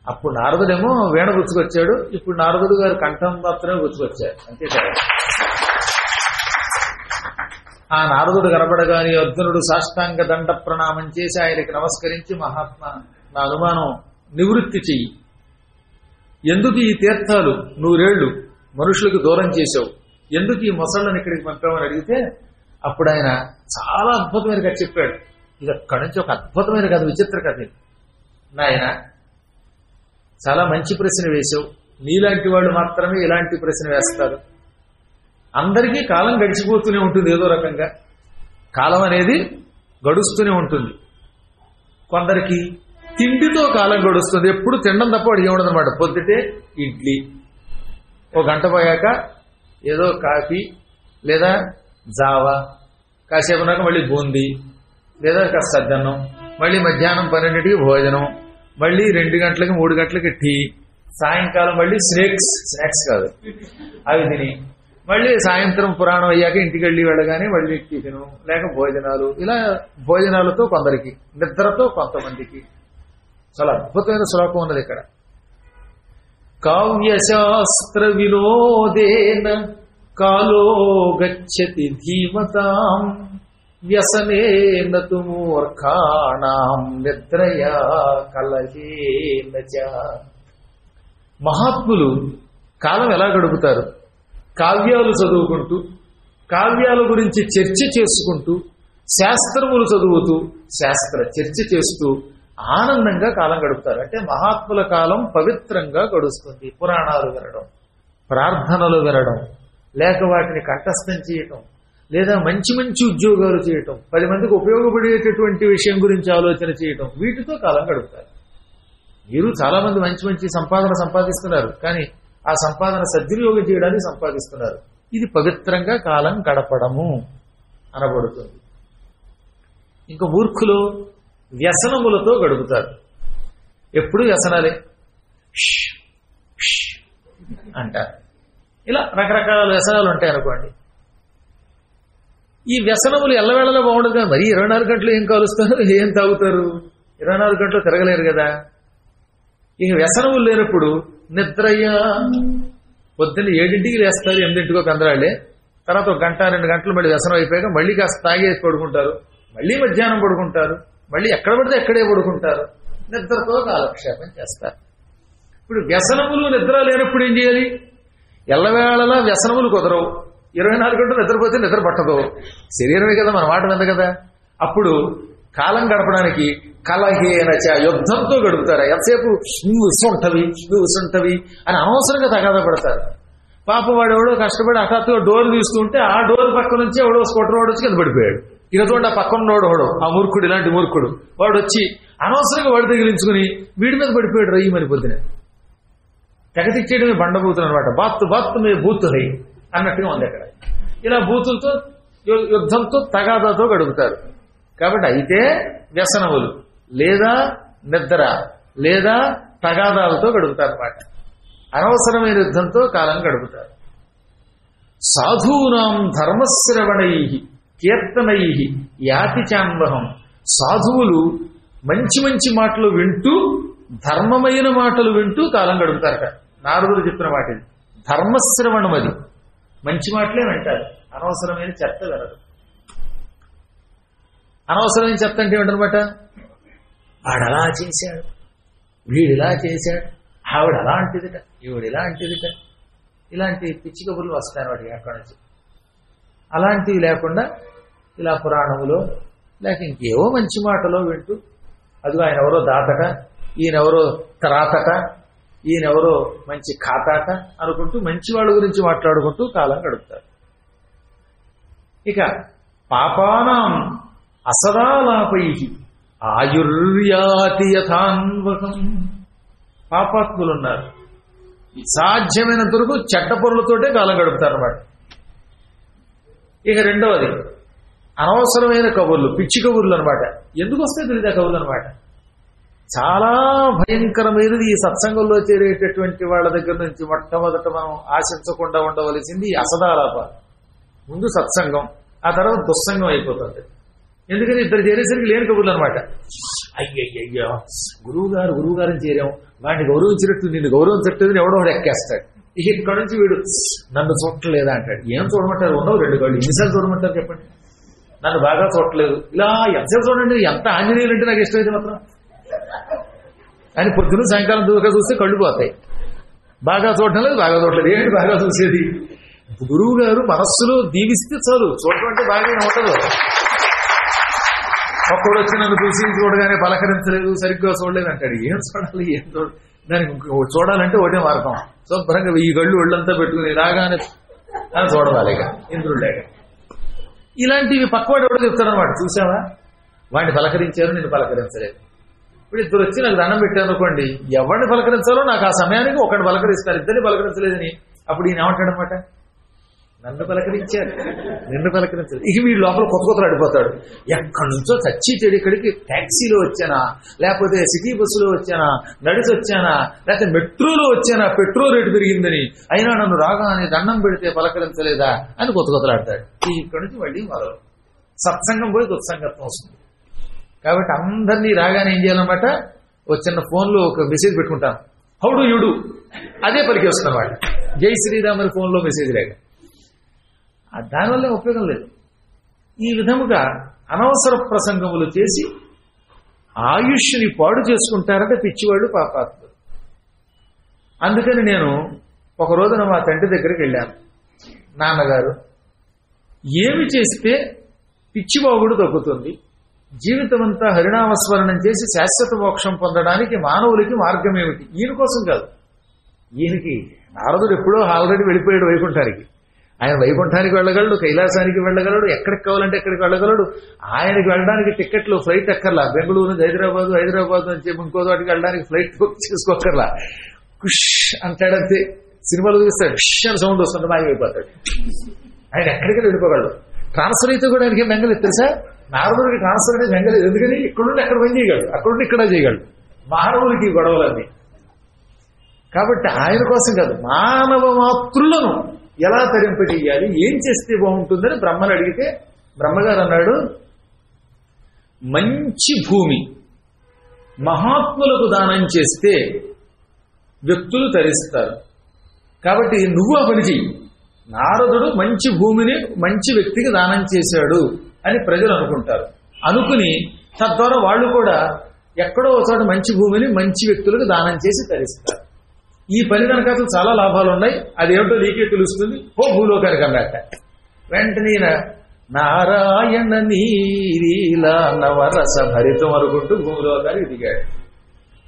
అప్పుడు నారదుడేమో వీణ గుచ్చుకొచ్చాడు, ఇప్పుడు నారదుడు గారు కంఠం మాత్రమే గుచ్చుకొచ్చారు, అంతే కదా. ఆ నారదుడు కనబడగాని అర్జునుడు సాష్టాంగ దండ ప్రణామం చేసి ఆయనకి నమస్కరించి, మహాత్మా నా అనుమానం నివృత్తి చెయ్యి, ఎందుకు ఈ తీర్థాలు 100 ఏళ్లు మనుషులకు దూరం చేశావు, ఎందుకు ఈ మొసళ్ళని ఇక్కడికి పంపామని అడిగితే అప్పుడు ఆయన చాలా అద్భుతమైన కథ చెప్పాడు. ఇది అక్కడి నుంచి ఒక అద్భుతమైన కథ, విచిత్ర కథ. నాయన చాలా మంచి ప్రశ్న వేశావు, నీలాంటి వాళ్ళు మాత్రమే ఇలాంటి ప్రశ్న వేస్తారు. అందరికీ కాలం గడిచిపోతూనే ఉంటుంది, ఏదో రకంగా కాలం అనేది గడుస్తూనే ఉంటుంది. కొందరికి తిండితో కాలం గడుస్తుంది, ఎప్పుడు తినడం తప్ప వాడికి ఏముండదన్నమాట. పొద్దుటే ఇడ్లీ, ఓ గంట పోయాక ఏదో కాఫీ లేదా జావా, కాసేపు నాక మళ్ళీ బూందీ లేదా కాస్త సద్దన్నం, మళ్ళీ మధ్యాహ్నం 12కి భోజనం, మళ్ళీ 2 గంటలకి 3 గంటలకి టీ, సాయంకాలం మళ్ళీ స్నాక్స్ కాదు అవి తిని, మళ్ళీ సాయంత్రం పురాణం అయ్యాక ఇంటికి వెళ్ళి వెళ్ళగానే మళ్ళీ టిఫిను లేక భోజనాలు. ఇలా భోజనాలతో కొందరికి, నిద్రతో కొంతమందికి. చాలా అద్భుతమైన శ్లోకం ఉన్నది ఇక్కడ. కావ్యశాస్త్ర వినోదేన కాలో గచ్చతి ధీమతాం వ్యసనేన తు మూర్ఖాణాం నిద్రయా కలహేన చ. మహాత్ములు కాలం ఎలా గడుపుతారు? కావ్యాలు చదువుకుంటూ, కావ్యాల గురించి చర్చ చేసుకుంటూ, శాస్త్రములు చదువుతూ, శాస్త్ర చర్చ చేస్తూ ఆనందంగా కాలం గడుపుతారు. అంటే మహాత్ముల కాలం పవిత్రంగా గడుస్తుంది. పురాణాలు వినడం, ప్రార్థనలు వినడం, లేక వాటిని కంఠస్థం చేయటం, లేదా మంచి మంచి ఉద్యోగాలు చేయటం, 10 మందికి ఉపయోగపడేటటువంటి విషయం గురించి ఆలోచన చేయటం, వీటితో కాలం గడుపుతారు. మీరు చాలా మంది మంచి మంచి సంపాదన సంపాదిస్తున్నారు, కానీ ఆ సంపాదన సద్వినియోగం చేయడానికి సంపాదిస్తున్నారు. ఇది పవిత్రంగా కాలం గడపడము అనబడుతుంది. ఇంకా మూర్ఖులు వ్యసనములతో గడుపుతారు. ఎప్పుడు వ్యసనాలే అంటారు. ఇలా రకరకాల వ్యసనాలు ఉంటాయి అనుకోండి. ఈ వ్యసనములు ఎల్లవేళలా బాగుండదు కదా. మరి 24 గంటలు ఏం కాలుస్తారు, ఏం తాగుతారు? 24 గంటలు తిరగలేరు కదా. ఇక వ్యసనములు లేనప్పుడు నిద్రయ్యా, పొద్దున్న 7ంటికి లేస్తారు, 8ంటికో కందరాళ్ళే, తర్వాత 1 గంట 2 గంటలు మళ్ళీ వ్యసనం అయిపోయాక మళ్ళీ కాస్త తాగేసి పడుకుంటారు, మళ్ళీ మధ్యాహ్నం పడుకుంటారు, మళ్ళీ ఎక్కడ పడితే ఎక్కడే పడుకుంటారు, నిద్రతో కాలక్షేపం చేస్తారు. ఇప్పుడు వ్యసనములు నిద్ర లేనప్పుడు ఏం చేయాలి? ఎల్లవేళలా వ్యసనములు కుదరవు. 24 గంటలు నిద్రపోతే నిద్ర పట్టదు, శరీరమే కదా, మన మాట వింద కదా. అప్పుడు కాలం గడపడానికి కలహేనచ, యుద్ధంతో గడుపుతారు. ఎంతసేపు నువ్వు ఇసుంటవి అని అనవసరంగా తగాదా పడతారు. పాపం వాడు ఎవడో కష్టపడి హఠాత్తుగా డోర్ తీస్తుంటే ఆ డోర్ పక్క నుంచి ఎవడో స్కూటర్ వాడు వచ్చి కింద పడిపోయాడు. ఇక చూడండి ఆ పక్కన వాడు ఆ మూర్ఖుడు, ఇలాంటి మూర్ఖుడు వాడు వచ్చి అనవసరంగా వాడి తగిలించుకుని వీడి మీద పడిపోయాడు. రయ్యి మరి పొద్దున తెగతిచ్చేయడమే బండబూతులు అనమాట. బాత్ మే బూత్ హై అన్నట్టుగా ఉంది అక్కడ. ఇలా బూతులతో యుద్ధంతో తగాదాతో గడుపుతారు. కాబట్టి అయితే వ్యసనములు లేదా నిద్ర లేదా తగాదాలతో గడుపుతారు అన్నమాట. అనవసరమైన యుద్ధంతో కాలం గడుపుతారు. సాధూనాం ధర్మశ్రవణై కీర్తనై యాతి చాంబహం. సాధువులు మంచి మంచి మాటలు వింటూ, ధర్మమైన మాటలు వింటూ కాలం గడుపుతారట. నారదుడు చెప్పిన మాట ఇది. ధర్మశ్రవణం, అది మంచి మాటలే వింటారు, అనవసరమైన చెత్త వినరు. అనవసరమైన చెత్త అంటే ఏమిటనమాట? వాడు అలా చేశాడు, వీడిలా చేశాడు, ఆవిడ అలాంటిదిట, ఈవిడ ఇలాంటిదిట, ఇలాంటి పిచ్చి కబుర్లు వస్తాయి వాటికి అక్కడి నుంచి. అలాంటివి లేకుండా ఇలా పురాణములో లేక ఇంకేవో మంచి మాటలో వింటూ, అదిగో ఆయన ఎవరో దాతట, ఈయనెవరో త్రాతట, ఈయనెవరో మంచి ఖాతాట అనుకుంటూ మంచి వాళ్ళ గురించి మాట్లాడుకుంటూ కాలం గడుపుతారు. ఇక పాపానాం అసదాలాపై ఆయుర్యాతి యథాన్వకం. పాపాత్ములు ఉన్నారు, సాధ్యమైనంత వరకు చెడ్డ పనులతోటే కాలం గడుపుతారు అన్నమాట. ఇక రెండవది అనవసరమైన కబుర్లు, పిచ్చి కబుర్లు అనమాట. ఎందుకు వస్తే తెలియదు కబుర్లు అనమాట. చాలా భయంకరమైనది. ఈ సత్సంగంలో చేరేటటువంటి వాళ్ళ దగ్గర నుంచి మొట్టమొదట మనం ఆశించకుండా ఉండవలసింది ఈ అసదాలాప. ముందు సత్సంగం, ఆ తర్వాత దుస్సంగం అయిపోతుంది. ఎందుకని ఇద్దరు చేరేసరికి లేని కబుర్లు అనమాట. అయ్యయ్యో గురువు గారిని చేరాం, వాడిని గౌరవించినట్టు నిన్ను గౌరవించట్లేదు ఎవడో వాడు ఎక్కేస్తాడు. ఇక్కడ నుంచి వీడు నన్ను చూడలేదా అంటాడు. ఏం చూడమంటారు, ఉండవు 2 కళ్ళు, ఎన్నిసార్లు చూడమంటారు చెప్పండి. నన్ను బాగా చూడలేదు, ఇలా ఎంతసేపు చూడండి, ఎంత ఆంజనేయులు అంటే నాకు ఇష్టమైతే మాత్రం అని పొద్దున సాయంకాలం దూరంగా చూస్తే కళ్ళు పోతాయి. బాగా చూడటం లేదు, బాగా చూడలేదు, ఏంటి బాగా చూసేది? గురువు గారు మనస్సులో దీవిస్తే చాలు, చూడటం అంటే బాగా ఉండదు. ఒక్కడు వచ్చి నన్ను చూసి చూడగానే పలకరించలేదు, సరిగ్గా చూడలేదు అంటాడు. ఏం చూడాలి, ఏం దానికి చూడాలంటే ఒకటే మార్గం, శుభ్రంగా 1000 కళ్ళు ఒళ్ళంతా పెట్టుకుని రాగానే అని చూడవాలిగా ఇంద్రుడు. ఇలాంటివి పక్కవాడు ఎవడో చెప్తాడు అనమాట, చూసావా వాడిని పలకరించారు, నేను పలకరించలేదు. ఇప్పుడు ఇద్దరు వచ్చి నాకు దండం పెట్టాను అనుకోండి, ఎవరిని పలకరించాలో నాకు ఆ సమయానికి ఒకటి పలకరిస్తారు, ఇద్దరిని పలకరించలేదని. అప్పుడు ఈయన ఏమంటాడు అనమాట, నన్ను పలకరించారు, నిన్ను పలకరించారు. ఇక వీడు లోపల కొత్తలు అడిపోతాడు. ఎక్కడి నుంచో చచ్చి చెడు ఇక్కడికి ట్యాక్సీలో వచ్చానా, లేకపోతే సిటీ బస్సులో వచ్చానా, నడిచి వచ్చానా, లేకపోతే మెట్రోలో వచ్చానా, పెట్రోల్ రేటు పెరిగిందని, అయినా నన్ను రాగానే దండం పెడితే పలకరించలేదా అని కొత్తలు ఆడతాడు. ఇక్కడి నుంచి మళ్ళీ మొదలు సత్సంగం పోయి దుత్సంగత్వం వస్తుంది. కాబట్టి అందరినీ రాగానే ఏం చేయాలన్నమాట, ఒక చిన్న ఫోన్లో ఒక మెసేజ్ పెట్టుకుంటాను, హౌ డు యూ డూ, అదే పలికి వస్తుంది అన్నమాట. జై శ్రీరామ్ అని ఫోన్లో మెసేజ్ లేక దానివల్ల ఉపయోగం లేదు. ఈ విధముగా అనవసర ప్రసంగములు చేసి ఆయుష్ని పాడు చేసుకుంటారంటే పిచ్చివాళ్ళు, పాపాత్ములు. అందుకని నేను ఒక రోజున మా తండ్రి దగ్గరికి వెళ్ళాను. నాన్నగారు, ఏమి చేస్తే పిచ్చిబాగుడు తగ్గుతుంది, జీవితం అంతా హరినామస్మరణం చేసి శాశ్వత మోక్షం పొందడానికి మానవులకి మార్గం ఏమిటి? ఈయన కోసం కాదు, ఈయనకి నారదుడు ఎప్పుడో ఆల్రెడీ వెళ్ళిపోయాడు వైకుంఠానికి. ఆయన వైకుంఠానికి వెళ్ళగలడు, కైలాసానికి వెళ్ళగలడు, ఎక్కడికి కావాలంటే ఎక్కడికి వెళ్ళగలడు. ఆయనకి వెళ్ళడానికి టికెట్లు, ఫ్లైట్ ఎక్కర్లా. బెంగళూరు నుంచి హైదరాబాద్ నుంచి ఇంకో చోటికి వెళ్ళడానికి ఫ్లైట్ బుక్ చేసుకోక్కర్లా. కుష్ అంటాడంతే, సినిమాలు చూస్తాడు, కుష్ అని సౌండ్ వస్తుంది, మాయమైపోతాడు. ఆయన ఎక్కడికి వెళ్ళిపోగలడు. ట్రాన్స్ఫర్ అయితే కూడా ఆయనకి బెంగలేదు తెలుసా. నారదుడికి ట్రాన్స్ఫర్ అనేది బెంగలేదు, ఎందుకని ఇక్కడుండి ఎక్కడ పని చేయగలడు, అక్కడుండి ఇక్కడ చేయగలడు. మానవులకి గొడవలన్నీ. కాబట్టి ఆయన కోసం కాదు, మానవ మాతృలను ఎలా తరింపజేయాలి, ఏం చేస్తే బాగుంటుందని బ్రహ్మను అడిగితే బ్రహ్మగారు అన్నాడు, మంచి భూమి మహాత్ములకు దానం చేస్తే వ్యక్తులు తరిస్తారు. కాబట్టి నువ్వు ఆ పని చెయ్యి. నారదుడు మంచి భూమిని మంచి వ్యక్తికి దానం చేశాడు అని ప్రజలు అనుకుంటారు. అనుకుని తద్వారా వాళ్ళు కూడా ఎక్కడో ఒక చోట మంచి భూమిని మంచి వ్యక్తులకు దానం చేసి తరిస్తారు. ఈ పని కనుక అసలు చాలా లాభాలు ఉన్నాయి, అదేమిటో నీకే తెలుస్తుంది, ఓ భూలోకానికి అన్నట్ట. వెంటనే నారాయణ నీరీలా నవరస భరితం అనుకుంటూ భూలోకానికి దిగాడు.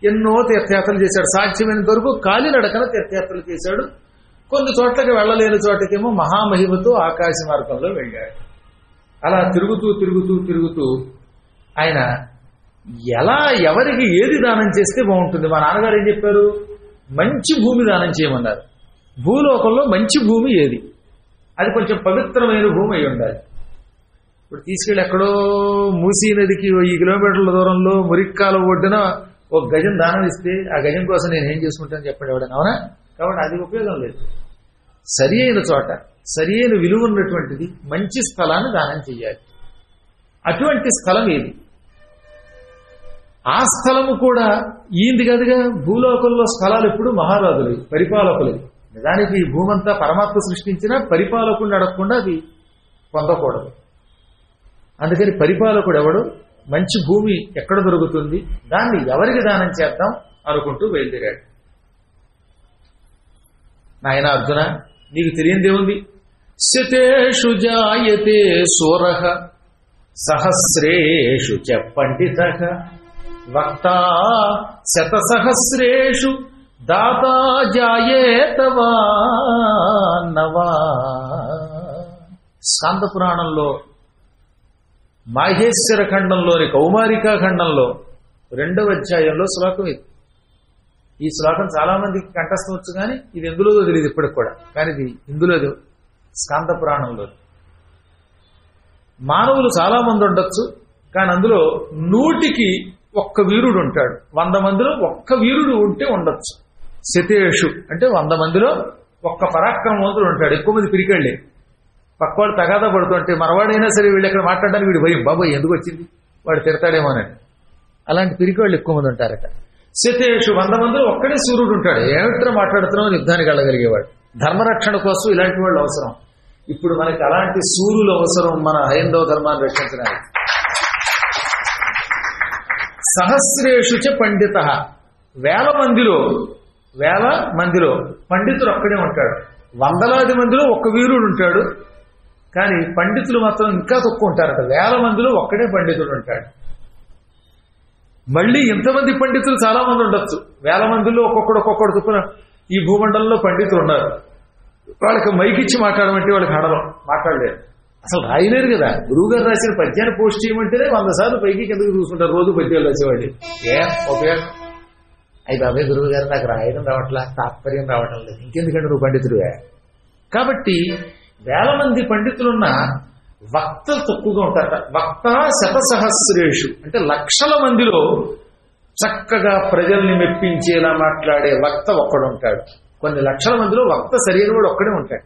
ఎన్నో తీర్థయాత్రలు చేశాడు, సాధ్యమైనంత వరకు కాలినడకన తీర్థయాత్రలు చేశాడు. కొన్ని చోట్లకి వెళ్ళలేని చోటకేమో మహామహిమతో ఆకాశ మార్గంలో వెళ్ళాడు. అలా తిరుగుతూ ఆయన ఎలా ఎవరికి ఏది దానం చేస్తే బాగుంటుంది. మా నాన్నగారు ఏం చెప్పారు, మంచి భూమి దానం చేయమన్నారు. భూలోకంలో మంచి భూమి ఏది, అది కొంచెం పవిత్రమైన భూమి అయి ఉండాలి. ఇప్పుడు తీసుకెళ్ళి ఎక్కడో మూసీ నదికి 1000 కిలోమీటర్ల దూరంలో మురిక్కాల ఒడ్డున ఒక గజం దానం ఇస్తే ఆ గజం కోసం నేను ఏం చేసుకుంటాను చెప్పండి ఎవడన్నా, అవునా? కాబట్టి అది ఉపయోగం లేదు. సరి అయిన చోట సరి అయిన విలువ ఉన్నటువంటిది మంచి స్థలాన్ని దానం చెయ్యాలి. అటువంటి స్థలం ఏది? ఆ స్థలము కూడా ఈంది కదుగా. భూలోకంలో స్థలాలు ఎప్పుడు మహారాజులు, పరిపాలకులు. నిజానికి ఈ భూమంతా పరమాత్మ సృష్టించినా పరిపాలకుడిని అడగకుండా అది పొందకూడదు. అందుకని పరిపాలకుడు ఎవడు, మంచి భూమి ఎక్కడ దొరుకుతుంది, దాన్ని ఎవరికి దానం చేద్దాం అనుకుంటూ బయలుదేరాడు. నాయన అర్జున, నీకు తెలియందేముంది? శతేషు జాయతే సూరః సహస్రేషు చ పండితః వక్తా శతసహస్రేషు దాతా జాయేత వాన్నవా. స్కాంద పురాణంలో మాహేశ్వర ఖండంలోని కౌమారికా ఖండంలో 2వ అధ్యాయంలో శ్లోకం ఇది. ఈ శ్లోకం చాలా మందికి కంఠస్థం వచ్చు, కానీ ఇది ఎందులో తెలియదు ఇప్పటికి కూడా. కానీ ఇది ఇందులో స్కాంద పురాణంలో. మానవులు చాలా మంది ఉండొచ్చు, కానీ అందులో 100కి 1 వీరుడు ఉంటాడు. 100 మందిలో 1 వీరుడు ఉంటే ఉండొచ్చు. శతేషు అంటే 100 మందిలో 1 పరాక్రమవంతుడు ఉంటాడు. ఎక్కువ మంది పిరికెళ్ళే పక్కవాడు తగాదా పడుతుంటే మనవాడైనా సరే వీళ్ళు ఎక్కడ మాట్లాడడానికి వీడు భయం, బాబోయ్ ఎందుకు వచ్చింది వాడు తిడతాడేమోనని. అలాంటి పిరికి వాళ్ళు ఎక్కువ మంది ఉంటారట. శతేషు 100 మందిలో ఒక్కడే సూర్యుడు ఉంటాడు. ఏమిట్రా మాట్లాడుతున్నావు, యుద్ధానికి వెళ్ళగలిగేవాడు. ధర్మరక్షణ కోసం ఇలాంటి వాళ్ళు అవసరం. ఇప్పుడు మనకి అలాంటి సూర్యులు అవసరం మన హైందవ ధర్మాన్ని రక్షించడానికి. సహస్రేషు చ పండిత, వేల మందిలో పండితుడు ఒక్కడే ఉంటాడు. 100,000 మందిలో ఒక్క వీరుడు ఉంటాడు. కానీ పండితులు మాత్రం ఇంకా తక్కువ ఉంటారట. 1000 మందిలో ఒక్కడే పండితుడు ఉంటాడు. మళ్ళీ ఇంతమంది పండితులు చాలా మంది ఉండొచ్చు. 1000 మందిలో ఒక్కొక్కడు చొప్పున ఈ భూమండలంలో పండితులు ఉన్నారు. వాళ్ళకి మైకిచ్చి మాట్లాడమంటే వాళ్ళకి మాట్లాడలేరు, అసలు రాయలేరు కదా. గురువు గారు రాసిన పద్యాన్ని పోస్ట్ చేయమంటేనే 100 సార్లు పైకి కిందకి చూసుకుంటారు రోజు పద్యాలు రాసేవాడి. ఏం ఉపయోగం? అయి బాబాయ్ గురువు గారు నాకు రాయడం రావట్లా, తాత్పర్యం రావటం లేదు, ఇంకెందుకంటే నువ్వు పండితుడువే. కాబట్టి 1000 మంది పండితులున్న వక్తలు తక్కువగా ఉంటారట. వక్త 100,000 అంటే లక్షల మందిలో చక్కగా ప్రజల్ని మెప్పించేలా మాట్లాడే వక్త ఒక్కడు ఉంటాడు. కొన్ని లక్షల మందిలో వక్త సరైన వాడు ఒక్కడే ఉంటాడు.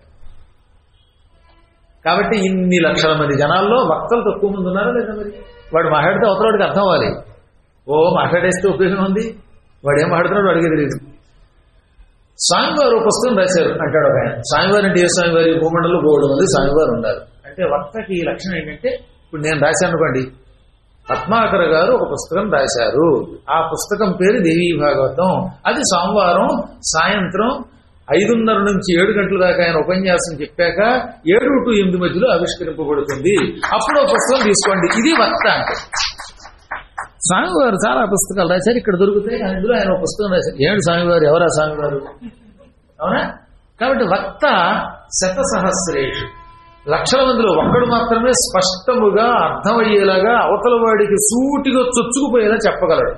కాబట్టి ఇన్ని లక్షల మంది జనాల్లో వక్తలు తక్కువ మంది ఉన్నారా లేదా? మరి వాడు మాట్లాడితే అవతలవాడికి అర్థం అవ్వాలి. మాట్లాడేస్తే ఉపయోగం ఉంది, వాడు ఏం మాట్లాడుతున్నాడు వాడికి తెలియదు. స్వామివారు పుస్తకం రాశారు అంటాడు ఒక ఆయన. స్వామివారు అంటే ఏ స్వామివారి? భూమండలంలో 3 మంది స్వామివారు ఉన్నారు. అంటే వక్తకి ఈ లక్షణం ఏంటంటే, ఇప్పుడు నేను రాశాను అనుకోండి, పద్మాకర్ గారు ఒక పుస్తకం రాశారు, ఆ పుస్తకం పేరు దేవీ భాగవతం, అది సోమవారం సాయంత్రం 5:30 నుంచి 7 గంటల దాకా ఆయన ఉపన్యాసం చెప్పాక 7 to 8 మధ్యలో ఆవిష్కరింపబడుతుంది, అప్పుడు పుస్తకం తీసుకోండి. ఇది వక్త అంటే. స్వామివారు చాలా పుస్తకాలు రాశారు, ఇక్కడ దొరుకుతాయి, అందులో ఆయన ఒక పుస్తకం రాశారు. ఏడు స్వామివారు, ఎవరా స్వామివారు? అవునా? కాబట్టి వక్త 100,000 లక్షల మందిలో ఒక్కడు మాత్రమే స్పష్టముగా అర్థమయ్యేలాగా అవతల వాడికి సూటిగా చొచ్చుకుపోయేలా చెప్పగలడు.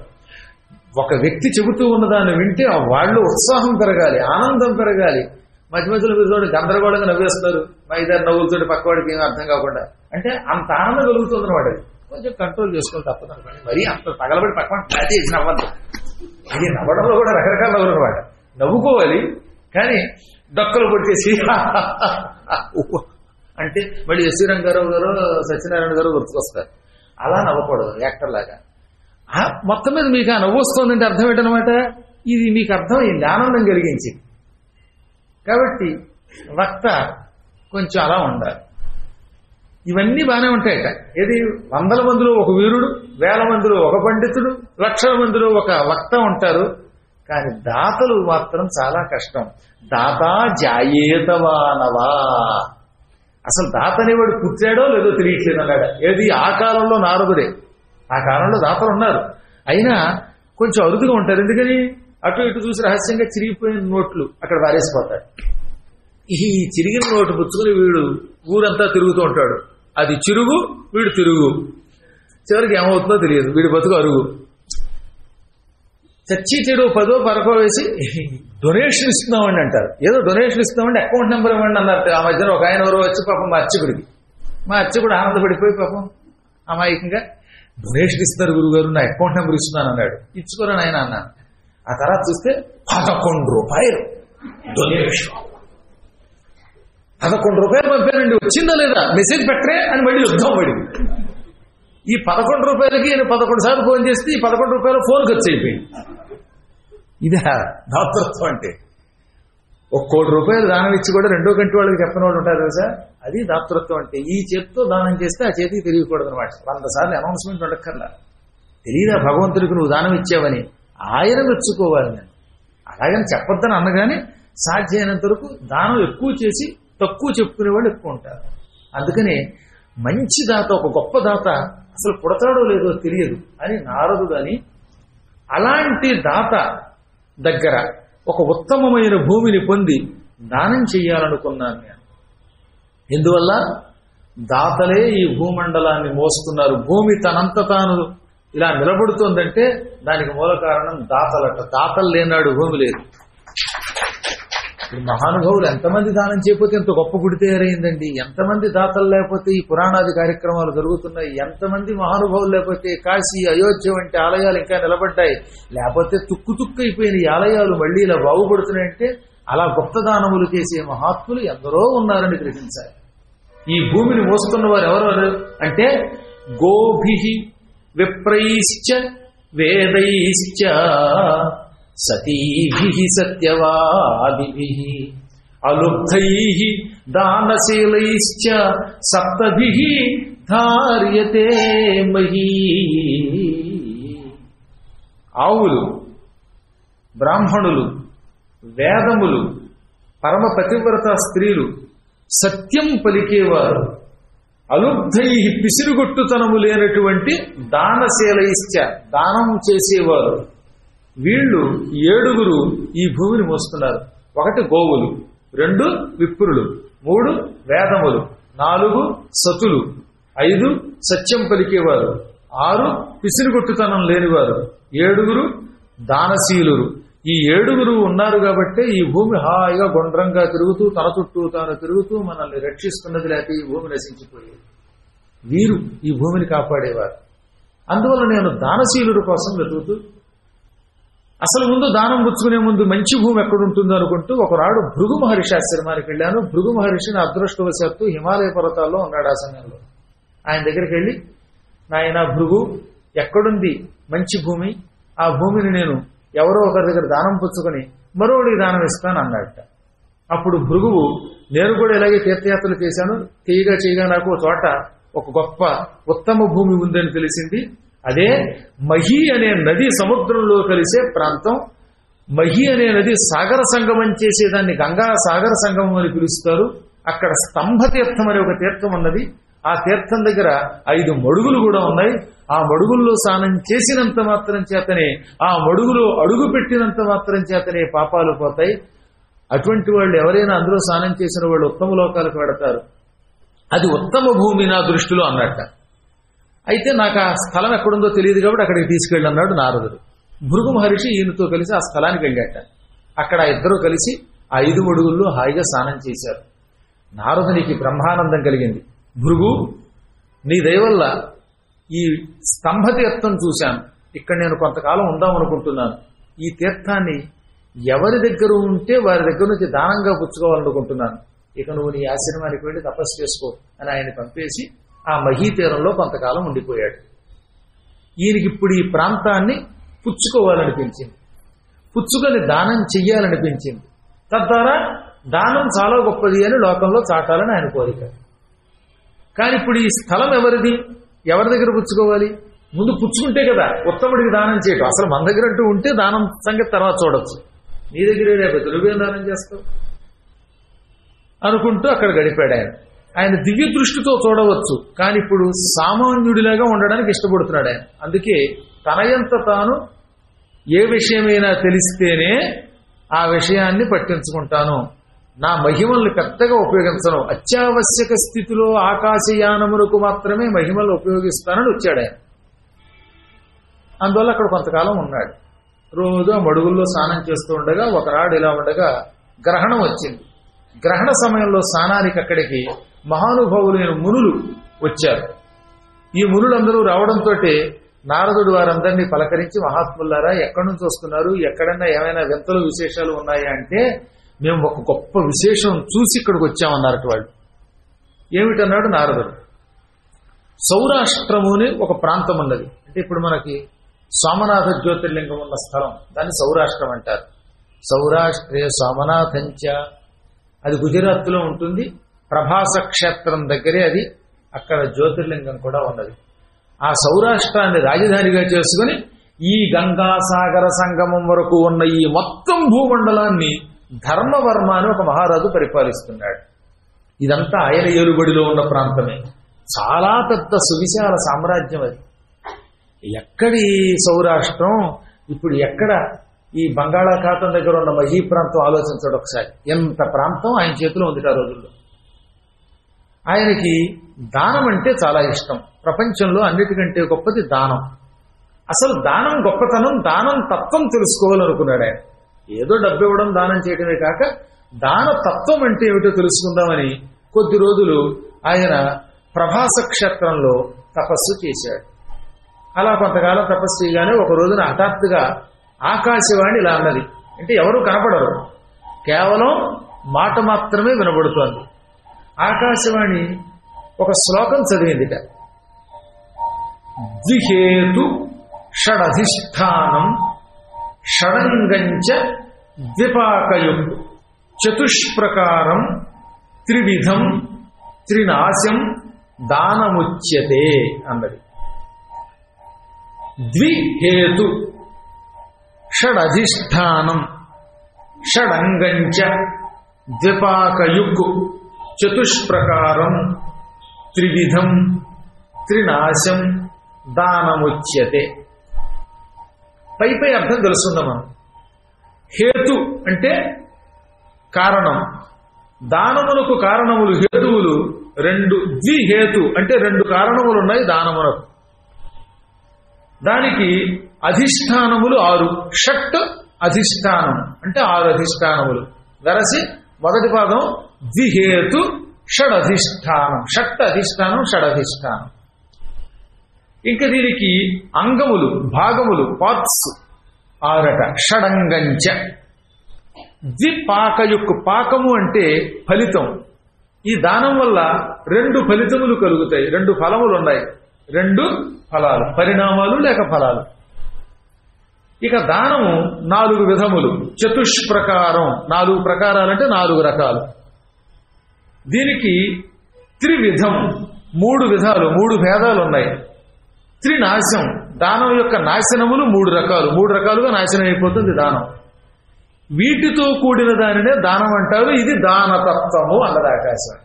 ఒక వ్యక్తి చెబుతూ ఉన్నదాన్ని వింటే వాళ్ళు ఉత్సాహం పెరగాలి, ఆనందం పెరగాలి. మధ్య మధ్యలో మీరు గందరగోళంగా నవ్వేస్తున్నారు, మా 5-6 నవ్వులతోటి పక్కవాడికి ఏమీ అర్థం కాకుండా, అంటే అంత ఆనందం కలుగుతుంది అన్నమాట. కొంచెం కంట్రోల్ చేసుకోవాలి తప్పదు అనుకోండి. మరీ అంత తగలబడి పక్కన ప్లాట్ చేసి నవ్వద్దు. ఇది నవ్వడంలో కూడా రకరకాల నవ్వులు అనమాట. నవ్వుకోవాలి, కానీ డొక్కలు కొట్టేసి అంటే మళ్ళీ ఎస్వి రంగారావు గారు, సత్యనారాయణ గారు గుర్తుకొస్తారు. అలా నవ్వకూడదు యాక్టర్ లాగా. మొత్తం మీద మీకు ఆ నవ్వు వస్తుందంటే అర్థం ఏంటనమాట, ఇది మీకు అర్థమైంది, ఆనందం కలిగించి. కాబట్టి వక్త కొంచెం అలా ఉండాలి. ఇవన్నీ బాగానే ఉంటాయట. ఏది 100 మందిలో ఒక వీరుడు, 1000 మందిలో ఒక పండితుడు, లక్షల మందిలో ఒక వక్త ఉంటారు. కానీ దాతలు మాత్రం చాలా కష్టం. దాతా జాయేతవానవా, అసలు దాత అనేవాడు పుట్టాడో లేదో తెలియట్లేదు అన్నాడు. ఏది ఆ కాలంలో నారదుడే, ఆ కాలంలో దాతలు ఉన్నారు, అయినా కొంచెం అరుదుగా ఉంటారు. ఎందుకని? అటు ఇటు చూసి రహస్యంగా చిరిగిపోయిన నోట్లు అక్కడ వారేసిపోతాడు. ఈ చిరిగిన నోటు పుచ్చుకుని వీడు ఊరంతా తిరుగుతూ ఉంటాడు. అది చిరుగు, వీడు తిరుగు. చివరికి ఏమవుతుందో తెలియదు, వీడి బతుకు అరుగు. చచ్చి చెడు 10-12 వేసి డొనేషన్ ఇస్తున్నామండి అంటారు. ఏదో డొనేషన్ ఇస్తున్నామండి, అకౌంట్ నెంబర్ ఇవ్వండి అన్నారు. ఆ మధ్యన ఒక ఆయన ఎవరో వచ్చి పాపం మా అర్చకుడు ఆనందపడిపోయి పాపం అమాయకంగా డొనేషన్ ఇస్తున్నారు గురుగారు, నా అకౌంట్ నెంబర్ ఇస్తున్నాను అన్నాడు. ఇచ్చుకోరని ఆయన అన్నాను. ఆ తర్వాత చూస్తే 11 రూపాయలు డొనేషన్. 11 రూపాయలు పంపానండి, వచ్చిందా లేదా మెసేజ్ పెట్టరే అని మళ్ళీ యుద్ధం పడింది. ఈ 11 రూపాయలకి నేను 11 సార్లు ఫోన్ చేస్తే ఈ 11 రూపాయలు ఫోన్ ఖర్చు అయిపోయింది. ఇదే దాతృత్వం అంటే. 1 కోటి రూపాయలు దానం ఇచ్చి కూడా 2వ కంటి వాళ్ళకి చెప్పని వాళ్ళు ఉంటారు కదా సార్, అది దాతృత్వం అంటే. ఈ చేతితో దానం చేస్తే ఆ చేతికి తెలియకూడదు అనమాట. 100 సార్లు అనౌన్స్మెంట్ ఉండక్కర్లా. తెలియదా భగవంతుడికి నువ్వు దానం ఇచ్చావని? ఆయన మెచ్చుకోవాలి. నేను అలాగని చెప్పొద్దని అన్నగానే సాధ్యమైనంత వరకు దానం ఎక్కువ చేసి తక్కువ చెప్పుకునే వాళ్ళు ఎక్కువ ఉంటారు. అందుకని మంచి దాత, ఒక గొప్ప దాత అసలు పుడతాడో లేదో తెలియదు అని నారదుడు అని, అలాంటి దాత దగ్గర ఒక ఉత్తమమైన భూమిని పొంది దానం చెయ్యాలనుకున్నాను నేను. ఎందువల్ల? దాతలే ఈ భూమండలాన్ని మోస్తున్నారు. భూమి తనంత తాను ఇలా నిలబడుతోందంటే దానికి మూల కారణం దాతలట. దాతలు లేనాడు భూమి లేదు. మహానుభావులు ఎంతమంది దానం చేయకపోతే ఎంత గొప్ప గుడి తయారైందండి. ఎంతమంది దాతలు లేకపోతే ఈ పురాణాది కార్యక్రమాలు జరుగుతున్నాయి. ఎంతమంది మహానుభావులు లేకపోతే కాశీ, అయోధ్య వంటి ఆలయాలు ఇంకా నిలబడ్డాయి. లేకపోతే తుక్కు అయిపోయిన ఈ ఆలయాలు మళ్ళీ ఇలా బాగుపడుతున్నాయంటే అలా గొప్ప దానములు చేసే మహాత్ములు ఎందరో ఉన్నారని గ్రహించాలి. ఈ భూమిని మోస్తున్న వారు ఎవరెవరు అంటే గోభిః విప్రైశ్చ వేదైశ్చ సతీభిః సత్యవాదిభిః అలుబ్ధైః దానశీలైశ్చ సప్తభిః ధార్యతే మహీ. ఆవులు, బ్రాహ్మణులు, వేదములు, పరమ పతివ్రత స్త్రీలు, సత్యం పలికేవారు, అలుబ్ధై పిసిరుగొట్టుతనము లేనటువంటి దానశీలైశ్చ దానం చేసేవారు, వీళ్ళు 7 ఈ భూమిని మోస్తున్నారు. 1 గోవులు, 2 విప్రులు, 3 వేదములు, 4 సతులు, 5 సత్యం పలికేవారు, 6 పిసిరుగొట్టుతనం లేనివారు, 7 దానశీలురు. ఈ 7 ఉన్నారు కాబట్టి ఈ భూమి హాయిగా గుండ్రంగా తిరుగుతూ తన చుట్టూ తాను తిరుగుతూ మనల్ని రక్షిస్తున్నది, లేకపోతే ఈ భూమి నశించిపోయేది. వీరు ఈ భూమిని కాపాడేవారు. అందువల్ల నేను దానశీలుల కోసం వెతుకుతూ అసలు ముందు దానం పుచ్చుకునే ముందు మంచి భూమి ఎక్కడుంటుందో అనుకుంటూ ఒకనాడు భృగు మహర్షి ఆశ్రమానికి వెళ్ళాను. భృగు మహర్షిని అదృష్టవశాత్తు హిమాలయ పర్వతాల్లో ఉన్నాడు. ఆ సమయంలో ఆయన దగ్గరికి వెళ్ళి, నాయన భృగు, ఎక్కడుంది మంచి భూమి? ఆ భూమిని నేను ఎవరో ఒకరి దగ్గర దానం పుచ్చుకొని మరోడికి దానం ఇస్తాను అన్నట్ట. అప్పుడు భృగువు, నేను కూడా ఇలాగే తీర్థయాత్రలు చేశాను, చేయగా నాకు చోట ఒక గొప్ప ఉత్తమ భూమి ఉందని తెలిసింది. అదే మహీ అనే నది సముద్రంలో కలిసే ప్రాంతం. మహీ అనే నది సాగర సంగమం చేసేదాన్ని గంగా సాగర సంగమం అని పిలుస్తారు. అక్కడ స్తంభ తీర్థం అనే ఒక తీర్థం ఉన్నది. ఆ తీర్థం దగ్గర 5 మడుగులు కూడా ఉన్నాయి. ఆ మడుగుల్లో స్నానం చేసినంత మాత్రం చేతనే, ఆ మడుగులో అడుగు పెట్టినంత మాత్రం చేతనే పాపాలు పోతాయి. అటువంటి వాళ్ళు ఎవరైనా అందులో స్నానం చేసిన వాళ్ళు ఉత్తమ లోకాలకు వెడతారు. అది ఉత్తమ భూమి నా దృష్టిలో అన్నట్ట. అయితే నాకు ఆ స్థలం ఎక్కడుందో తెలియదు కాబట్టి అక్కడికి తీసుకెళ్ళన్నాడు నారదుడు. భృగు మహర్షి ఈయనతో కలిసి ఆ స్థలానికి వెళ్ళాట. అక్కడ 2 కలిసి 5 మడుగుల్లో హాయిగా స్నానం చేశారు. నారదునికి బ్రహ్మానందం కలిగింది. భృగు, నీ దయవల్ల ఈ స్తంభ తీర్థం చూశాను. ఇక్కడ నేను కొంతకాలం ఉందామనుకుంటున్నాను. ఈ తీర్థాన్ని ఎవరి దగ్గర ఉంటే వారి దగ్గర నుంచి దానంగా పుచ్చుకోవాలనుకుంటున్నాను. ఇక నువ్వు నీ ఆశ్రమానికి వెళ్ళి తపస్సు చేసుకో అని ఆయన పంపేసి ఆ మహీ తీరంలో కొంతకాలం ఉండిపోయాడు. ఈయనకి ఇప్పుడు ఈ ప్రాంతాన్ని పుచ్చుకోవాలనిపించింది, పుచ్చుకొని దానం చెయ్యాలనిపించింది. తద్వారా దానం చాలా గొప్పది అని లోకంలో చాటాలని ఆయన కోరిక. కానీ ఇప్పుడు ఈ స్థలం ఎవరిది? ఎవరి దగ్గర పుచ్చుకోవాలి? ముందు పుచ్చుకుంటే కదా ఉత్తముడికి దానం చేయటం. అసలు మన దగ్గర అంటూ ఉంటే దానం సంగతి తర్వాత చూడొచ్చు. నీ దగ్గరే రేపు నువ్వేం దానం చేస్తావు అనుకుంటూ అక్కడ గడిపాడు ఆయన. ఆయన దివ్య దృష్టితో చూడవచ్చు, కానీ ఇప్పుడు సామాన్యుడిలాగా ఉండడానికి ఇష్టపడుతున్నాడు ఆయన. అందుకే తనయంత తాను ఏ విషయమైనా తెలిస్తేనే ఆ విషయాన్ని పట్టించుకుంటాను, నా మహిమల్ని పెద్దగా ఉపయోగించను, అత్యావశ్యక స్థితిలో ఆకాశయానములకు మాత్రమే మహిమలు ఉపయోగిస్తానని వచ్చాడు ఆయన. అందువల్ల అక్కడ కొంతకాలం ఉన్నాడు. రోజు ఆ మడుగుల్లో స్నానం చేస్తూ ఉండగా ఒకనాడు ఇలా ఉండగా గ్రహణం వచ్చింది. గ్రహణ సమయంలో స్నానానికి అక్కడికి మహానుభావులైన మునులు వచ్చారు. ఈ మునులందరూ రావడంతో నారదుడు వారందరినీ పలకరించి, మహాత్ములారా ఎక్కడి నుంచి వస్తున్నారు, ఎక్కడన్నా ఏమైనా వింతలు విశేషాలు ఉన్నాయా అంటే, మేము ఒక గొప్ప విశేషం చూసి ఇక్కడికి వచ్చామన్నారట వాళ్ళు. ఏమిటన్నాడు నారదుడు. సౌరాష్ట్రము అని ఒక ప్రాంతం ఉన్నది. అంటే ఇప్పుడు మనకి సోమనాథ జ్యోతిర్లింగం ఉన్న స్థలం, దాన్ని సౌరాష్ట్రం అంటారు. సౌరాష్ట్రే సోమనాథంచ, అది గుజరాత్లో ఉంటుంది. ప్రభాస క్షేత్రం దగ్గరే అది, అక్కడ జ్యోతిర్లింగం కూడా ఉన్నది. ఆ సౌరాష్ట్రాన్ని రాజధానిగా చేసుకుని ఈ గంగాసాగర సంగమం వరకు ఉన్న ఈ మొత్తం భూమండలాన్ని ధర్మవర్మ అని ఒక మహారాజు పరిపాలిస్తున్నాడు. ఇదంతా ఆయన ఏలుబడిలో ఉన్న ప్రాంతమే. చాలా పెద్ద సువిశాల సామ్రాజ్యం అది. ఎక్కడి సౌరాష్ట్రం, ఇప్పుడు ఎక్కడ ఈ బంగాళాఖాతం దగ్గర ఉన్న మహీ ప్రాంతం ఆలోచించడం ఒకసారి. ఎంత ప్రాంతం ఆయన చేతిలో ఉంది ఆ రోజుల్లో. ఆయనకి దానం అంటే చాలా ఇష్టం. ప్రపంచంలో అన్నిటికంటే గొప్పది దానం. అసలు దానం గొప్పతనం, దానం తత్వం తెలుసుకోవాలనుకున్నాడు ఆయన. ఏదో డబ్బు ఇవ్వడం దానం చేయడమే కాక దాన తత్వం అంటే ఏమిటో తెలుసుకుందామని కొద్ది రోజులు ఆయన ప్రభాస క్షేత్రంలో తపస్సు చేశాడు. అలా కొంతకాలం తపస్సు చేయగానే ఒక రోజున హఠాత్తుగా ఆకాశవాణి ఇలా అన్నది. అంటే ఎవరు కనపడరు, కేవలం మాట మాత్రమే వినబడుతోంది. ఆకాశవాణి ఒక శ్లోకం చదివిందిట. ద్విహేతు షడధిష్టానం షడంగంచ ద్విపాకయుక్ చతుష్ప్రకారం త్రివిధం త్రినాశం దానముచ్యతే అన్నది. ద్విహేతు షడధిష్టానం షడంగంచ ద్విపాకయుక్ చతుష్ప్రకారం త్రివిధం త్రినాశం దానముచ్యతే. పై అర్థం తెలుసుకుందాం మనం. హేతు అంటే కారణం, దానములకు కారణములు హేతువులు రెండు. ద్విహేతు అంటే రెండు కారణములు ఉన్నాయి దానమునకు. దానికి అధిష్టానములు 6. షట్ అధిష్టానం అంటే 6 అధిష్టానములు. వెరసి మొదటి పాదం ద్విహేతు షడధిష్టానం. షట్ అధిష్టానం షడధిష్టానం. ఇంకా దీనికి అంగములు భాగములు పార్ట్స్ 6. షడంగంచ ద్విపాకయుక్. పాకము అంటే ఫలితం. ఈ దానం వల్ల 2 ఫలితములు కలుగుతాయి. 2 ఫలములు ఉన్నాయి. 2 ఫలాలు, పరిణామాలు లేక ఫలాలు. ఇక దానము 4 విధములు. చతుష్ప్రకారం 4 ప్రకారాలంటే 4 రకాలు. దీనికి త్రివిధం 3 విధాలు, 3 భేదాలు ఉన్నాయి. త్రినాశం దానం యొక్క నాశనములు 3 రకాలు. 3 రకాలుగా నాశనం అయిపోతుంది దానం. వీటితో కూడిన దానినే దానం అంటారు. ఇది దానతత్వము అన్నది ఆకాశం.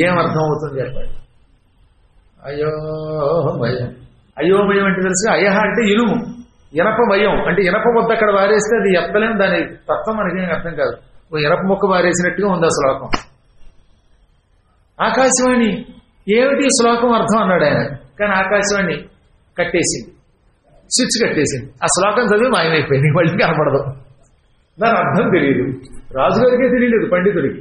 ఏమర్థం అవుతుంది చెప్పండి? అయోమయం. అయోమయం అంటే తెలుసు. అయహ అంటే ఇనుము, ఇనపమయం అంటే ఇనప ముద్ద అక్కడ వారేస్తే అది ఎత్తలేం. దాని తత్వం మనకేం అర్థం కాదు. ఓ ఇనప ముక్క వారేసినట్టుగా ఉంది ఆ శ్లోకం. ఆకాశవాణి ఏమిటి శ్లోకం అర్థం అన్నాడు ఆయన. కానీ ఆకాశవాణి కట్టేసింది, స్విచ్ కట్టేసింది. ఆ శ్లోకం చదివి మాయమైపోయింది, మళ్ళీ కనపడదు. దాని అర్థం తెలియదు. రాజుగారికే తెలియలేదు, పండితుడికి.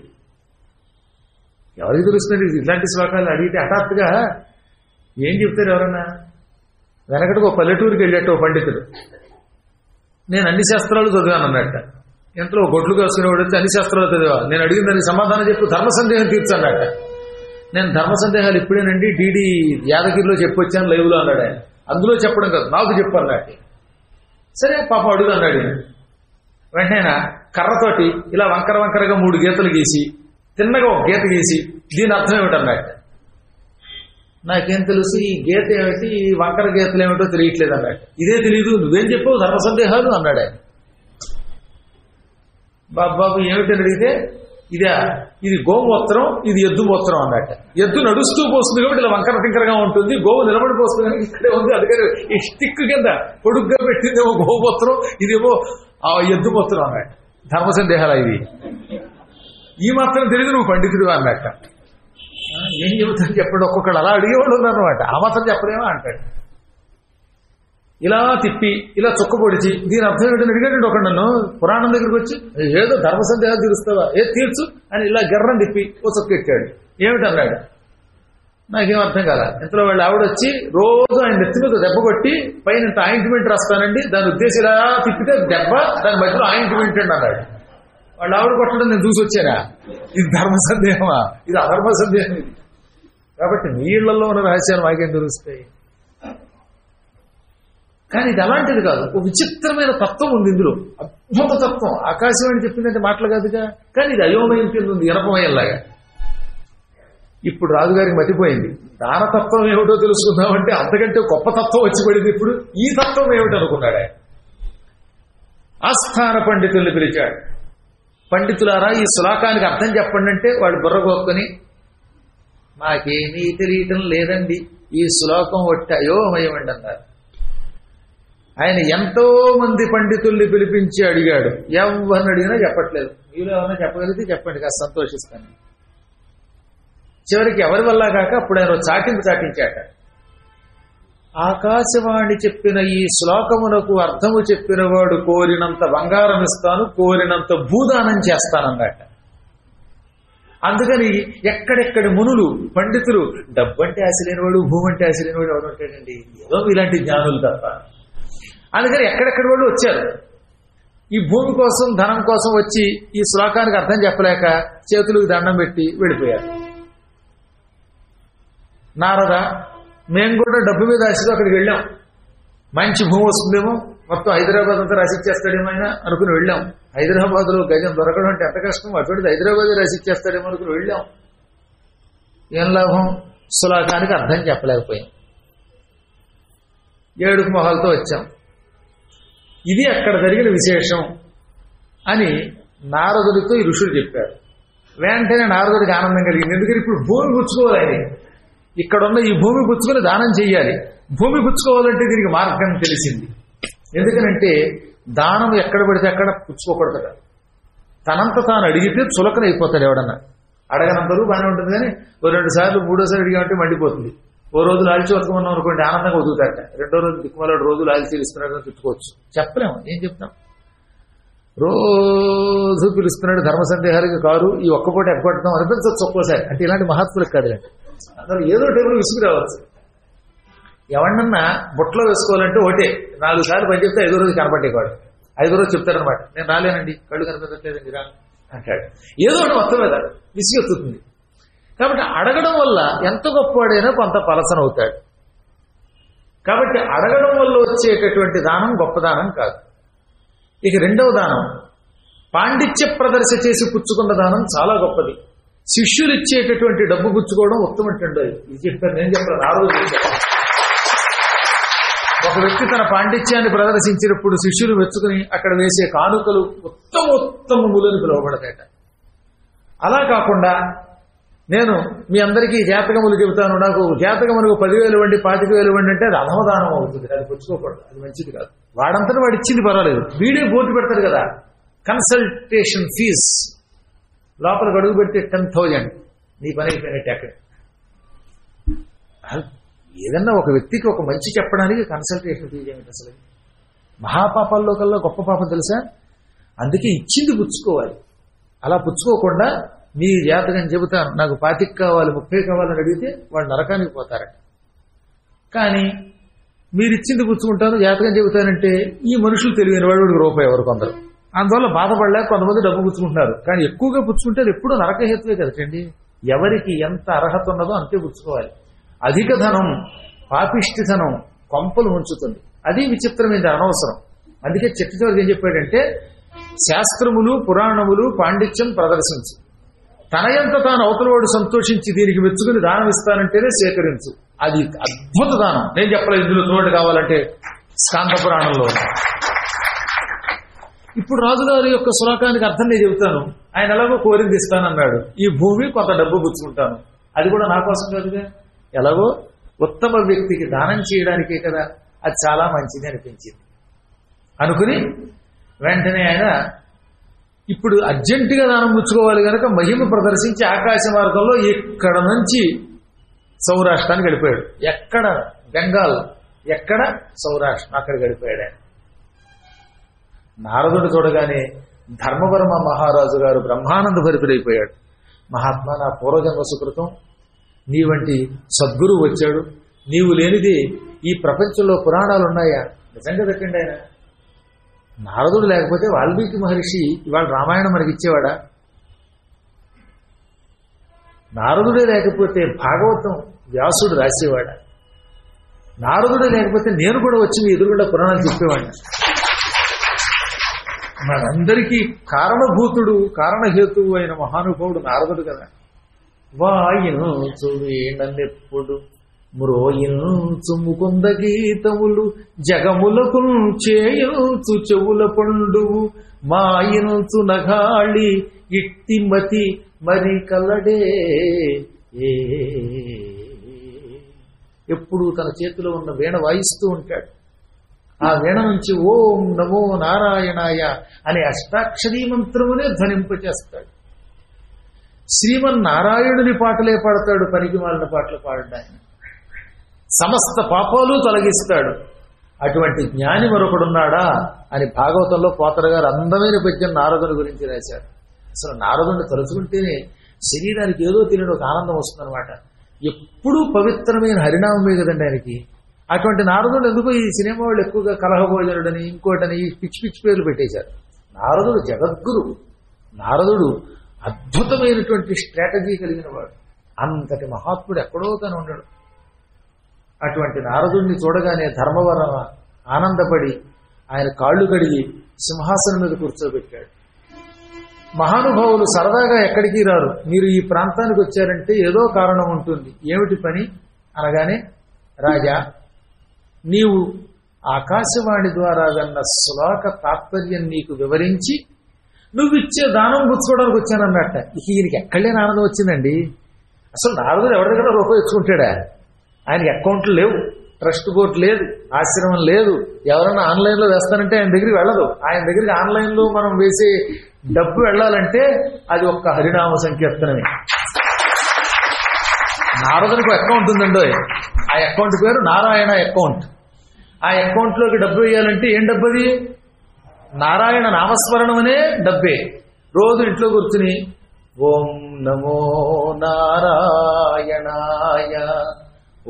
ఎవరికి తెలుస్తుంది? ఇలాంటి శ్లోకాలు అడిగితే హఠాత్తుగా ఏం చెప్తారు ఎవరన్నా? వెనకటికి ఒక పల్లెటూరుకి వెళ్ళేట ఓ పండితుడు, నేను అన్ని శాస్త్రాలు చదివాను అన్నట్ట. ఎంతలో గొడ్లు కాసుకునేవాడు వచ్చి అన్ని శాస్త్రాలు చదివా, నేను అడిగిన దానికి సమాధానం చెప్పు, ధర్మ సందేహం తీర్చన్నట్ట. నేను ధర్మ సందేహాలు ఇప్పుడేనండి డీడీ యాదగిరిలో చెప్పొచ్చాను లైవ్లో అన్నాడు ఆయన. అందులో చెప్పడం కాదు, నాకు చెప్పు అన్నట్టు. సరే పాప అడుగు అన్నాడు. వెంటనే కర్రతోటి ఇలా వంకర వంకరగా 3 గీతలు గీసి తిన్నగా ఒక గీత గీసి దీని అర్థం ఏమిటన్నట్టు. నాకేం తెలుసు ఈ గీత ఏమిటి, ఈ వంకర గీతలు ఏమిటో తెలియట్లేదు అన్నట్టు. ఇదే తెలియదు, నువ్వేం చెప్పావు ధర్మ సందేహాలు అన్నాడు ఆయన. బాబు ఏమిటని అడిగితే ఇది గోమూత్రం, ఇది ఎద్దు మూత్రం అన్నట్టు. ఎద్దు నడుస్తూ పోస్తుంది కాబట్టి ఇలా వంకర టింకరగా ఉంటుంది, గోవు నిలబడి పోస్తుంది కానీ ఇక్కడే ఉంది. అందుకని ఈ స్టిక్ కింద పొడుగ్గా పెట్టిందేమో గోమూత్రం, ఇదేమో ఆ ఎద్దు మూత్రం అన్నట్టు. ధర్మ సందేహాలు ఇవి. ఈ మాత్రం తెలియదు నువ్వు పండితుడు అన్నట్ట. ఏం చెబుతాను చెప్పండి? ఒక్కొక్కడు అలా అడిగేవాళ్ళు ఉన్నారన్నమాట. ఆ మాత్రం చెప్పలేమో అంటాడు. ఇలా తిప్పి ఇలా చుక్క పొడిచి దీని అర్థం ఏంటని అడిగాడు ఒక నన్ను. పురాణం దగ్గరికి వచ్చి ఏదో ధర్మ సందేహాలు తీరుస్తావా, తీర్చు అని ఇలా గర్రం తిప్పి ఓ చుక్క ఎక్కాడు. ఏమిటన్నాడు? నాకేం అర్థం కాల. ఇంతలో వాళ్ళు ఆవిడ వచ్చి రోజు ఆయన నెత్తి మీద దెబ్బ కొట్టి పైన ఇంత ఆయింట్మెంట్ రాస్తానండి, దాని ఉద్దేశం ఇలా తిప్పితే దెబ్బ, దాని మధ్యలో ఆయింట్మెంట్ అండి అన్నాడు. వాళ్ళు ఆవిడ కొట్టడం నేను చూసి వచ్చానా? ఇది ధర్మ సందేహమా? ఇది అధర్మ సందేహం. ఇది కాబట్టి నీళ్లలో ఉన్న రహస్యాలు మాకేం తెలుస్తాయి? కానీ ఇది అలాంటిది కాదు. ఒక విచిత్రమైన తత్వం ఉంది ఇందులో, అద్భుత తత్వం. ఆకాశవాణి చెప్పిందంటే మాటలు కాదుగా, కానీ ఇది అయోమయం కింద ఉంది, ఇనపమయంలాగా. ఇప్పుడు రాజుగారికి మతిపోయింది. దానతత్వం ఏమిటో తెలుసుకుందామంటే అంతకంటే గొప్ప తత్వం వచ్చి పడింది. ఇప్పుడు ఈ తత్వం ఏమిటనుకున్నాడు ఆయన. ఆస్థాన పండితుల్ని పిలిచాడు. పండితులారా ఈ శ్లోకానికి అర్థం చెప్పండి అంటే వాళ్ళు బుర్రగొక్కుని మాకేమీ తెలియటం లేదండి, ఈ శ్లోకం ఒట్టి అయోమయమండి అన్నారు. ఆయన ఎంతో మంది పండితుల్ని పిలిపించి అడిగాడు. ఎవరిని అడిగినా చెప్పట్లేదు. మీరు ఏమన్నా చెప్పగలిగితే చెప్పండి, కాస్త సంతోషిస్తాను. చివరికి ఎవరి వల్ల కాక అప్పుడు ఆయన చాటించాట. ఆకాశవాణి చెప్పిన ఈ శ్లోకమునకు అర్థము చెప్పిన వాడు కోరినంత బంగారం ఇస్తాను, కోరినంత భూదానం చేస్తానన్నట. అందుకని ఎక్కడెక్కడి మునులు పండితులు డబ్బంటే ఆశ లేనివాడు, భూమి అంటే ఆశ లేనివాడు ఎవరు ఉంటాడండి? ఏదో ఇలాంటి జ్ఞానులు తప్ప. అందుకని ఎక్కడెక్కడి వాళ్ళు వచ్చారు. ఈ భూమి కోసం ధనం కోసం వచ్చి ఈ శ్లోకానికి అర్థం చెప్పలేక చేతులకు దండం పెట్టి వెళ్ళిపోయారు. నారద మేము కూడా డబ్బు మీద ఆశతో అక్కడికి వెళ్ళాం. మంచి భూమి వస్తుందేమో, మొత్తం హైదరాబాద్ అంతా రాసిచ్చేస్తాడేమో ఆయన అనుకుని వెళ్ళాం. హైదరాబాద్లో గజం దొరకడం అంటే ఎంత కష్టం, అటువంటిది హైదరాబాద్ రాసిచ్చేస్తాడేమో అనుకుని వెళ్ళాం. ఏం లాభం? సులాకానికి అర్థం చెప్పలేకపోయాం. ఏడుపు మొహాలతో వచ్చాం. ఇది అక్కడ జరిగిన విశేషం అని నారదుడితో ఈ ఋషులు చెప్పారు. వెంటనే నారదుడికి ఆనందం కలిగింది. ఎందుకంటే ఇప్పుడు భూమి పుచ్చుకోవాలి ఆయన. ఇక్కడున్న ఈ భూమి పుచ్చుకొని దానం చెయ్యాలి. భూమి పుచ్చుకోవాలంటే దీనికి మార్గం తెలిసింది. ఎందుకనంటే దానం ఎక్కడ పడితే అక్కడ పుచ్చుకోకూడదు. తనంత తాను అడిగితే చులకనైపోతాడు. ఎవడన్నా అడగనంతరూ బాగానే ఉంటుంది, కానీ ఓ 2 సార్లు 3ఓసారి అడిగామంటే మండిపోతుంది. ఓ రోజు లాల్చి వస్తున్నాం అనుకోండి, ఆనందంగా వదులుతాడట. 2వ రోజు దిక్కుమాలాడు రోజు లాల్చి ఇస్తున్నాడని తిట్టుకోవచ్చు. చెప్పలేము, ఏం చెప్తాం. రోజు పిలుస్తున్నాడు ధర్మ సందేహాలకి కారు, ఈ ఒక్కపూట ఎక్కబడతాం అనిపించవచ్చు ఒక్కోసారి. అంటే ఇలాంటి మహాత్ములకు కాదులేండి, అసలు ఏదో టైంలో విసుగు రావచ్చు. ఎవరినన్నా బుట్టలో వేసుకోవాలంటే ఒకటే 4 సార్లు పని చెప్తే 5వ రోజు కనపడేవాడు. 5వ రోజు చెప్తాడనమాట, నేను రాలేనండి, కళ్ళు కనిపించట్లేదండి రా అంటాడు. ఏదో ఒకటి మొత్తం మీద విసుగెత్తుతుంది. కాబట్టి అడగడం వల్ల ఎంత గొప్పవాడైనా కొంత పలసన అవుతాడు. కాబట్టి అడగడం వల్ల వచ్చేటటువంటి దానం గొప్ప దానం కాదు. ఇక 2వ దానం పాండిత్య ప్రదర్శ చేసి పుచ్చుకున్న దానం చాలా గొప్పది. శిష్యులు ఇచ్చేటటువంటి డబ్బు పుచ్చుకోవడం ఉత్తమటండి. ఇది చెప్పారు, నేను చెప్పాను. ఆ రోజు ఒక వ్యక్తి తన పాండిత్యాన్ని ప్రదర్శించినప్పుడు శిష్యులు మెచ్చుకుని అక్కడ వేసే కానుకలు ఉత్తమములని పిలువబడతాయట. అలా కాకుండా నేను మీ అందరికీ జాతకములు చెబుతాను, నాకు జాతకములకు 10,000 ఇవ్వండి 25,000 ఇవ్వండి అంటే అది అధమదానం అవుతుంది. అది పుచ్చుకోకూడదు, అది మంచిది కాదు. వాడంతా వాడు ఇచ్చింది పర్వాలేదు, వీడే బోర్డు పెడతారు కదా, కన్సల్టేషన్ ఫీజ్ లోపల గడుగు పెడితే 10,000 నీ పని అయిపోయినట్టు. అక్కడ ఏదన్నా ఒక వ్యక్తికి ఒక మంచి చెప్పడానికి కన్సల్టేషన్ ఫీజు ఏమిటి? అసలు మహాపాపాల్లో కల్లా గొప్ప పాపం తెలుసా? అందుకే ఇచ్చింది పుచ్చుకోవాలి. అలా పుచ్చుకోకుండా మీ జాతకం చెబుతాను, నాకు 25 కావాలి 30 కావాలని అడిగితే వాళ్ళు నరకానికి పోతారట. కానీ మీరిచ్చింది పుచ్చుకుంటాను జాతకం చెబుతానంటే ఈ మనుషులు తెలియని వాడు రూపాయి ఎవరు కొందరు, అందువల్ల బాధపడలేక కొంతమంది డబ్బు పుచ్చుకుంటున్నారు. కానీ ఎక్కువగా పుచ్చుకుంటే ఎప్పుడూ నరకహేతువే కదండి. ఎవరికి ఎంత అర్హత ఉన్నదో అంతే పుచ్చుకోవాలి. అధిక ధనం పాపిష్టి ధనం కొంపలు ఉంచుతుంది. అది విచిత్రమైంది, అనవసరం. అందుకే చివరికి ఏం చెప్పాడంటే, శాస్త్రములు పురాణములు పాండిత్యం ప్రదర్శించు, తనయంత తాను అవతలవాడు సంతోషించి దీనికి మెచ్చుకుని దానం ఇస్తానంటేనే సేకరించు. అది అద్భుత దానం. నేను చెప్పలేదు ఇందులో తోడు కావాలంటే స్కాంద పురాణంలో. ఇప్పుడు రాజుగారి యొక్క శ్లోకానికి అర్థం నేను చెబుతాను. ఆయన ఎలాగో కోరింది ఇస్తానన్నాడు. ఈ భూమి కొంత డబ్బు పుచ్చుకుంటాను, అది కూడా నా కోసం కాదుగా, ఎలాగో ఉత్తమ వ్యక్తికి దానం చేయడానికే కదా, అది చాలా మంచిది అనిపించింది. అనుకుని వెంటనే ఆయన ఇప్పుడు అర్జెంటుగా దానం పుచ్చుకోవాలి కనుక మహిమ ప్రదర్శించి ఆకాశ మార్గంలో ఇక్కడ నుంచి సౌరాష్ట్రానికి గడిపాడు. ఎక్కడ బెంగాల్, ఎక్కడ సౌరాష్ట్రం, అక్కడ గడిపాడు ఆయన. నారదుడు చూడగానే ధర్మవర్మ మహారాజు గారు బ్రహ్మానంద భరితుడైపోయాడు. మహాత్మా, నా పూర్వజన్మ సుకృతం, నీ వంటి సద్గురువు వచ్చాడు, నీవు లేనిది ఈ ప్రపంచంలో పురాణాలు ఉన్నాయా? నిజంగా పెట్టండి. ఆయన నారదుడు లేకపోతే వాల్మీకి మహర్షి ఇవాళ రామాయణం మనకి ఇచ్చేవాడా? నారదుడే లేకపోతే భాగవతం వ్యాసుడు రాసేవాడా? నారదుడే లేకపోతే నేను కూడా వచ్చి మీ ఎదురుగుండా పురాణాలు చెప్పేవాడిని. మనందరికీ కారణభూతుడు కారణహేతువు అయిన మహానుభావుడు నారదుడు కదా. వాయించు వీణనెప్పుడు మ్రోయించు ముకుంద గీతములు జగములకు చేయించు చెవుల పండువు మాయించు నగాళి ఇట్టిమతి మరి కలడే. ఎప్పుడు తన చేతిలో ఉన్న వీణ వాయిస్తూ ఉంటాడు. ఆ వీణ నుంచి ఓం నమో నారాయణాయ అనే అష్టాక్షరీ మంత్రమునే ధ్వనింపచేస్తాడు. శ్రీమన్నారాయణుని పాటలే పాడతాడు, పనికి మాలిన పాటలు పాడాడు ఆయన. సమస్త పాపాలు తొలగిస్తాడు. అటువంటి జ్ఞాని మరొకడున్నాడా అని భాగవతంలో పోతర గారు అందమైన పద్యం నారదుని గురించి రాశారు. అసలు నారదుని తలుచుకుంటేనే శరీరానికి ఏదో తెలియని ఒక ఆనందం వస్తుందన్నమాట. ఎప్పుడూ పవిత్రమైన హరినామమే కదండి ఆయనకి. అటువంటి నారదుడు ఎందుకో ఈ సినిమా వాళ్ళు ఎక్కువగా కలహభోజనుడని ఇంకోటని ఈ పిచ్చి పిచ్చి పేర్లు పెట్టేశారు. నారదుడు జగద్గురు. నారదుడు అద్భుతమైనటువంటి స్ట్రాటజీ కలిగిన వాడు. అంతటి మహాత్ముడు ఎక్కడో కానీ ఉండడు. అటువంటి నారదుణ్ణి చూడగానే ధర్మవరం ఆనందపడి ఆయన కాళ్ళు కడిగి సింహాసనం మీద కూర్చోబెట్టాడు. మహానుభావులు సరదాగా ఎక్కడికి రారు. మీరు ఈ ప్రాంతానికి వచ్చారంటే ఏదో కారణం ఉంటుంది. ఏమిటి పని అనగానే, రాజా నీవు ఆకాశవాణి ద్వారా విన్న శ్లోక తాత్పర్యం నీకు వివరించి నువ్విచ్చే దానం పుచ్చుకోవడానికి వచ్చానన్నట్ట. ఈయనకి ఎక్కడలేని ఆనందం వచ్చిందండి. అసలు నారదుడు ఎవరి దగ్గర రూపాయి ఇచ్చుకుంటాడా? ఆయనకి అకౌంట్లు లేవు, ట్రస్ట్ బోర్డు లేదు, ఆశ్రమం లేదు. ఎవరైనా ఆన్లైన్లో వేస్తానంటే ఆయన దగ్గరికి వెళ్ళదు. ఆయన దగ్గరికి ఆన్లైన్లో మనం వేసే డబ్బు వెళ్ళాలంటే అది ఒక్క హరినామ సంకీర్తనమే. నారదునికి అకౌంట్ ఉందండో, ఆ అకౌంట్ పేరు నారాయణ అకౌంట్. ఆ అకౌంట్లోకి డబ్బు వేయాలంటే ఏం డబ్బు అది? నారాయణ నామస్మరణం అనే డబ్బే. రోజు ఇంట్లో కూర్చుని ఓం నమో నారాయణాయ,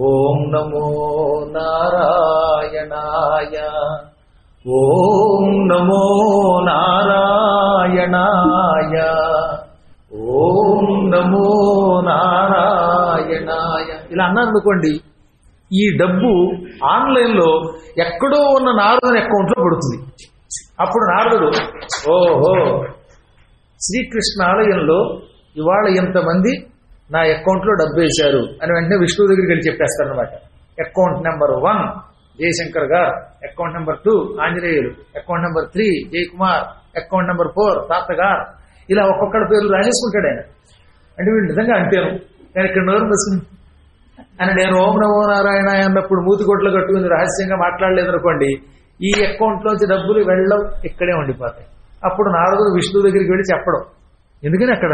ఓం నమో నారాయణాయ, ఓం నమో నారాయణాయ, ఓం నమో నారాయణాయ ఇలా అన్నారు అనుకోండి, ఈ డబ్బు ఆన్లైన్లో ఎక్కడో ఉన్న నారదుని అకౌంట్లో పడుతుంది. అప్పుడు నారదుడు ఓహో శ్రీకృష్ణ ఆలయంలో ఇవాళ ఇంతమంది నా అకౌంట్లో డబ్బు వేశారు అని వెంటనే విష్ణువు దగ్గరికి వెళ్ళి చెప్పేస్తారనమాట. అకౌంట్ నెంబర్ 1 జయశంకర్ గారు, account number 2 Anjaneyulu, account number 3 Jayakumar, account number 4 తాతగారు, ఇలా ఒక్కొక్కడి పేర్లు రాసేసుకుంటాడు ఆయన. అంటే వీళ్ళు నిజంగా అంటేను, కానీ ఇక్కడ నోరు మూసుకుని అని నేను ఓం నమో నారాయణ అన్నప్పుడు మూతికొట్లు కట్టుకుని రహస్యంగా మాట్లాడలేదు అనుకోండి, ఈ అకౌంట్లోంచి డబ్బులు వెళ్ళవు, ఇక్కడే ఉండిపోతాయి. అప్పుడు నారదుడు విష్ణువు దగ్గరికి వెళ్ళి చెప్పడం. ఎందుకని అక్కడ